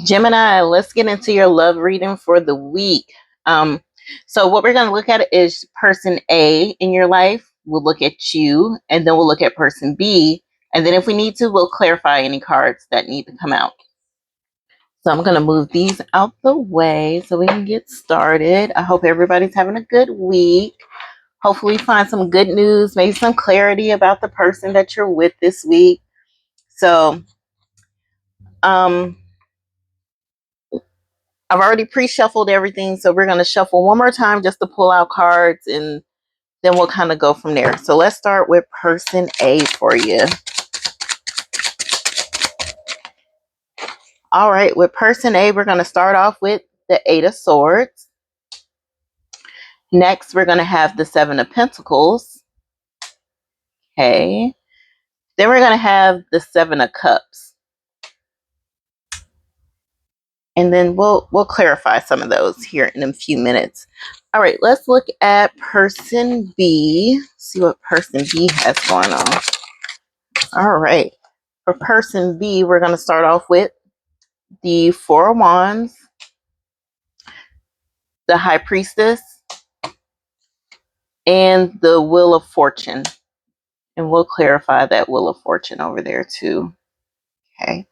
Gemini, let's get into your love reading for the week. Um, so what we're going to look at is person A in your life. We'll look at you, and then we'll look at person B. And then if we need to, we'll clarify any cards that need to come out. So I'm going to move these out the way so we can get started. I hope everybody's having a good week. Hopefully find some good news, maybe some clarity about the person that you're with this week. So, I've already pre-shuffled everything, so we're going to shuffle one more time just to pull out cards, and then we'll kind of go from there. So let's start with person A for you. All right, with person A, we're going to start off with the Eight of Swords. Next, we're going to have the Seven of Pentacles. Okay. Then we're going to have the Seven of Cups. And then we'll clarify some of those here in a few minutes. All right, let's look at person B. See what person B has going on. All right. For person B, we're going to start off with the Four of Wands, the High Priestess, and the Wheel of Fortune. And we'll clarify that Wheel of Fortune over there too. Okay.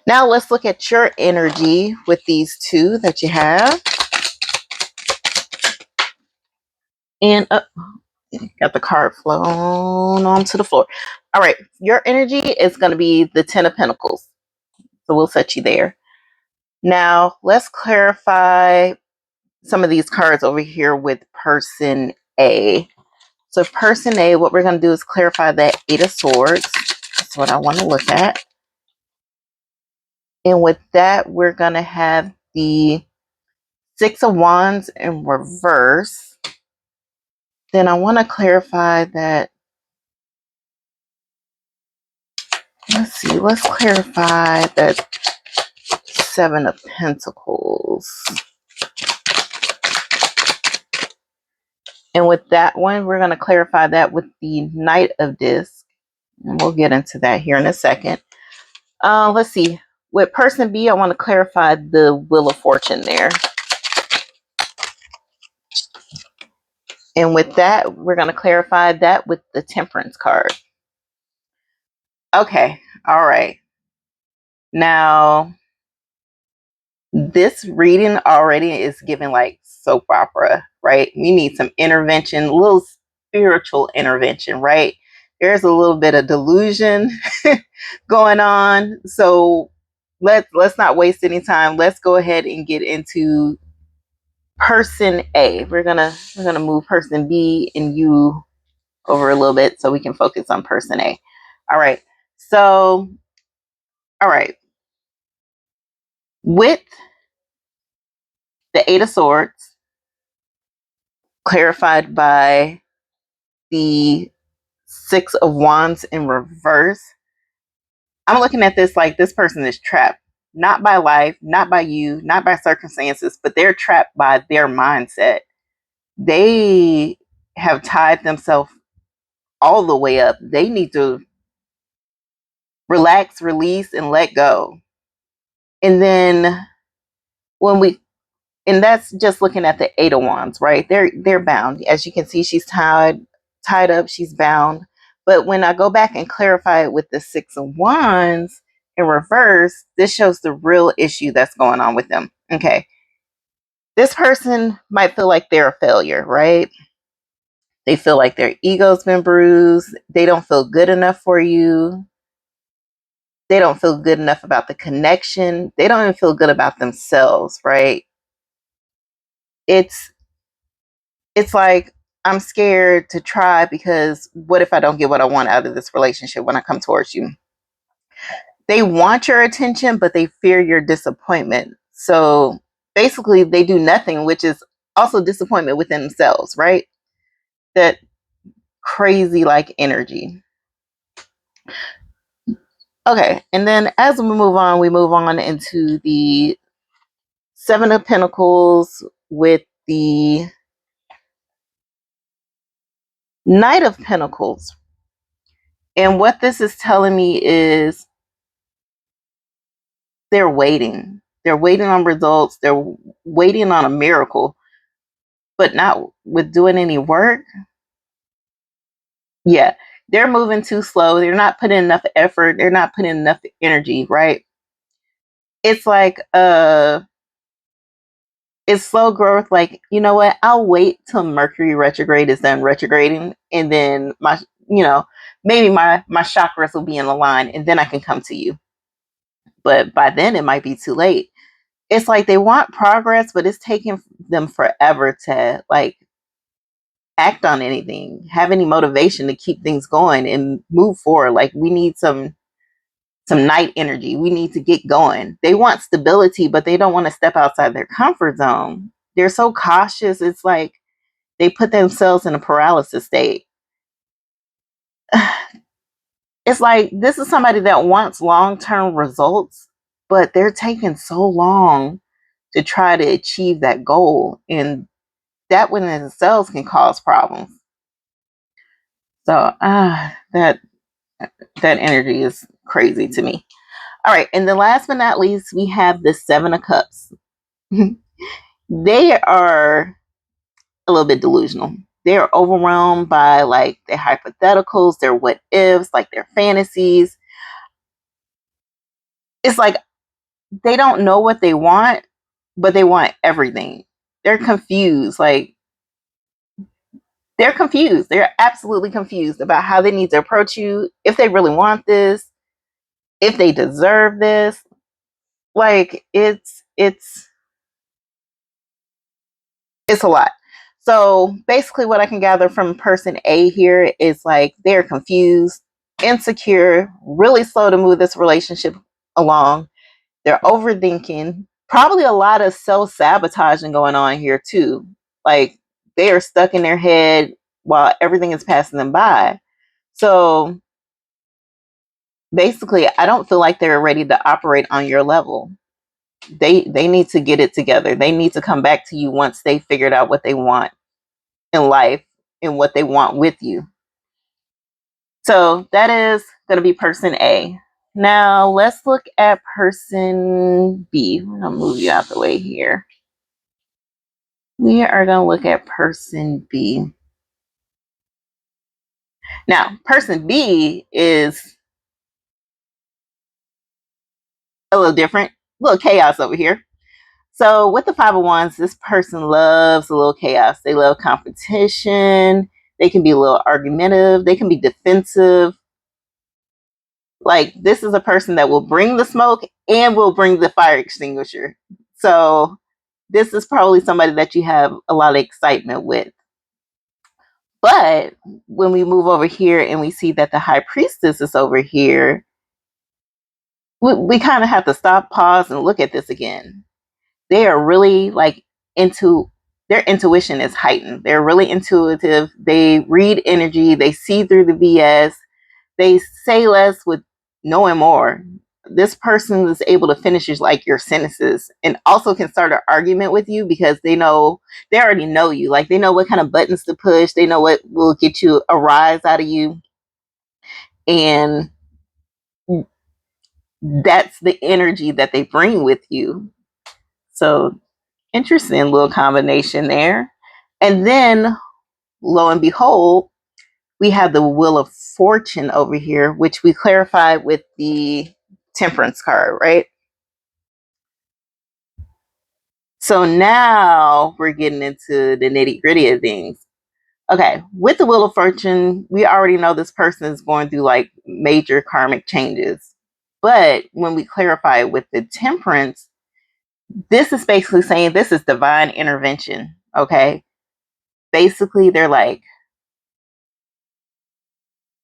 Now let's look at your energy with these two that you have. And got the card flown onto the floor. All right. Your energy is going to be the Ten of Pentacles. So we'll set you there. Now let's clarify some of these cards over here with person A. So person A, what we're going to do is clarify that Eight of Swords. That's what I want to look at. And with that, we're going to have the Six of Wands in reverse. Then I want to clarify that. Let's clarify that Seven of Pentacles. And with that one, we're going to clarify that with the Knight of Disc. And we'll get into that here in a second. Let's see. With person B, I want to clarify the Wheel of Fortune there. And with that, we're going to clarify that with the Temperance card. Okay. All right. Now, this reading already is giving like soap opera, right? We need some intervention, a little spiritual intervention, right? There's a little bit of delusion going on. So let's not waste any time. Let's go ahead and get into person A. We're gonna move person B and you over a little bit so we can focus on person A. All right. So, all right. With the Eight of Swords, clarified by the Six of Wands in reverse, I'm looking at this like this person is trapped, not by life, not by you, not by circumstances, but they're trapped by their mindset. They have tied themselves all the way up. They need to relax, release, and let go. And then and that's just looking at the Eight of Wands, right? They're bound. As you can see, she's tied up, she's bound. But when I go back and clarify it with the Six of Wands in reverse, this shows the real issue that's going on with them. Okay. This person might feel like they're a failure, right? They feel like their ego's been bruised. They don't feel good enough for you. They don't feel good enough about the connection. They don't even feel good about themselves, right? It's like, I'm scared to try because what if I don't get what I want out of this relationship when I come towards you? They want your attention, but they fear your disappointment. So basically, they do nothing, which is also disappointment within themselves, right? That crazy like energy. Okay, and then as we move on into the Seven of Pentacles with the Knight of Pentacles. And what this is telling me is they're waiting. They're waiting on results. They're waiting on a miracle, but not with doing any work. Yeah, they're moving too slow. They're not putting enough effort. They're not putting enough energy, right? It's like it's slow growth. Like, you know what? I'll wait till Mercury retrograde is done retrograding, and then my, you know, maybe my chakras will be in a line, and then I can come to you. But by then, it might be too late. It's like they want progress, but it's taking them forever to like act on anything, have any motivation to keep things going and move forward. Like we need some night energy. We need to get going. They want stability, but they don't want to step outside their comfort zone. They're so cautious. It's like they put themselves in a paralysis state. It's like this is somebody that wants long-term results, but they're taking so long to try to achieve that goal. And that within itself can cause problems. So that energy is crazy to me. All right, and then last but not least, we have the Seven of Cups. They are a little bit delusional. They are overwhelmed by like their hypotheticals, their what ifs, like their fantasies. It's like they don't know what they want, but they want everything. They're confused. Like they're confused. They're absolutely confused about how they need to approach you, if they really want this, if they deserve this. Like it's a lot. So basically what I can gather from person A here is like they're confused, insecure, really slow to move this relationship along. They're overthinking, probably a lot of self-sabotaging going on here too. Like they are stuck in their head while everything is passing them by. So basically, I don't feel like they're ready to operate on your level. They need to get it together. They need to come back to you once they figured out what they want in life and what they want with you. So that is going to be person A. Now let's look at person B. I'm going to move you out the way here. We are going to look at person B. Now, person B is a little different, a little chaos over here. So with the Five of Wands, this person loves a little chaos. They love competition. They can be a little argumentative. They can be defensive. Like this is a person that will bring the smoke and will bring the fire extinguisher. So this is probably somebody that you have a lot of excitement with. But when we move over here and we see that the High Priestess is over here, we kind of have to stop, pause, and look at this again. They are really like into their intuition is heightened. They're really intuitive. They read energy. They see through the BS. They say less with knowing more. This person is able to finish like your sentences and also can start an argument with you because they already know you. Like they know what kind of buttons to push. They know what will get you a rise out of you. And that's the energy that they bring with you. So interesting little combination there. And then lo and behold, we have the Wheel of Fortune over here, which we clarified with the Temperance card, right? So now we're getting into the nitty gritty of things. Okay, with the Wheel of Fortune, we already know this person is going through like major karmic changes. But when we clarify it with the Temperance, this is basically saying this is divine intervention. Okay, basically, they're like,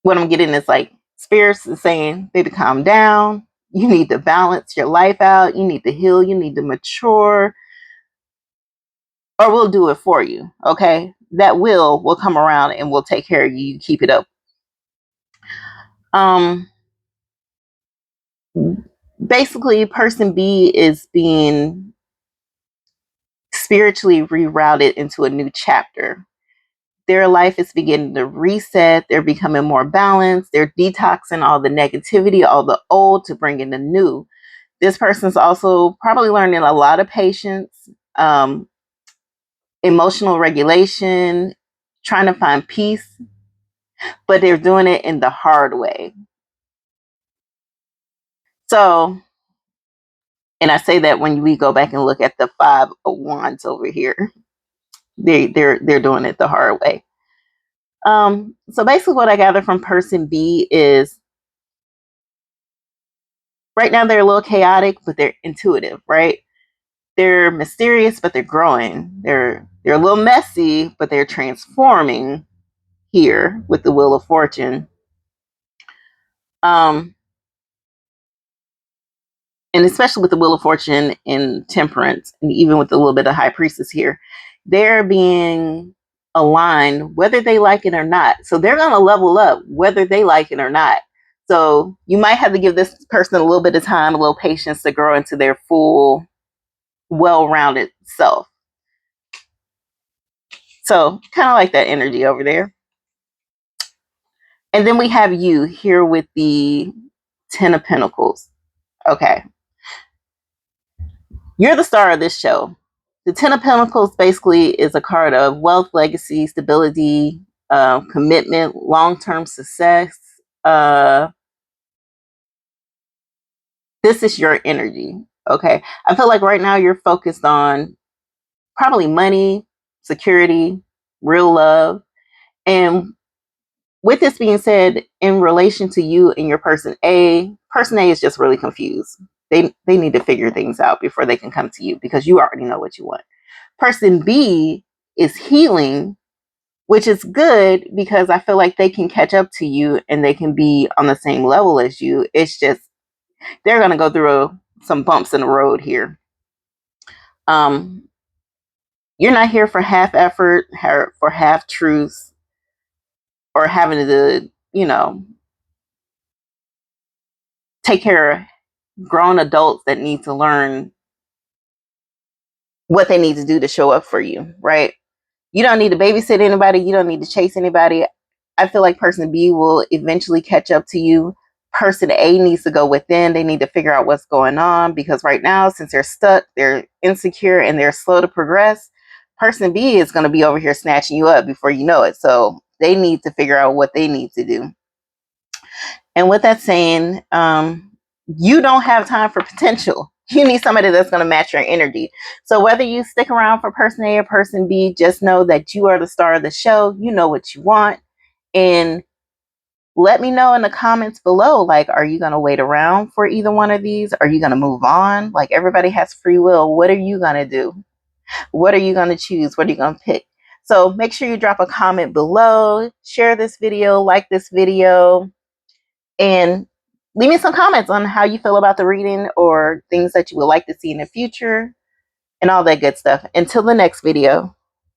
what I'm getting is like, spirits is saying, baby, calm down. You need to balance your life out. You need to heal. You need to mature, or we'll do it for you. Okay, that will come around and we'll take care of you. You keep it up. Basically, person B is being spiritually rerouted into a new chapter. Their life is beginning to reset. They're becoming more balanced. They're detoxing all the negativity, all the old to bring in the new. This person's also probably learning a lot of patience, emotional regulation, trying to find peace, but they're doing it in the hard way. So, and I say that when we go back and look at the 5 of Wands over here, they're doing it the hard way. So basically what I gather from person B is right now they're a little chaotic, but they're intuitive, right? They're mysterious, but they're growing. They're a little messy, but they're transforming here with the Wheel of Fortune. And especially with the Wheel of Fortune and Temperance, and even with a little bit of High Priestess here, they're being aligned whether they like it or not. So they're going to level up whether they like it or not. So you might have to give this person a little bit of time, a little patience to grow into their full, well-rounded self. So kind of like that energy over there. And then we have you here with the 10 of Pentacles. Okay. You're the star of this show. The 10 of Pentacles basically is a card of wealth, legacy, stability, commitment, long-term success. This is your energy. Okay. I feel like right now you're focused on probably money, security, real love. And with this being said, in relation to you and your person A is just really confused. They need to figure things out before they can come to you because you already know what you want. Person B is healing, which is good because I feel like they can catch up to you and they can be on the same level as you. It's just they're going to go through some bumps in the road here. You're not here for half effort, for half truths, or having to, take care of grown adults that need to learn what they need to do to show up for you, right? You don't need to babysit anybody. You don't need to chase anybody. I feel like person B will eventually catch up to you. Person A needs to go within. They need to figure out what's going on because right now, since they're stuck, they're insecure and they're slow to progress. Person B is going to be over here snatching you up before you know it. So they need to figure out what they need to do. And with that saying, you don't have time for potential. You need somebody that's going to match your energy. So whether you stick around for person A or person B, just know that you are the star of the show. You know what you want. And let me know in the comments below, like, are you going to wait around for either one of these? Are you going to move on? Like, everybody has free will. What are you going to do? What are you going to choose? What are you going to pick? So make sure you drop a comment below, share this video, like this video, and leave me some comments on how you feel about the reading or things that you would like to see in the future and all that good stuff. Until the next video.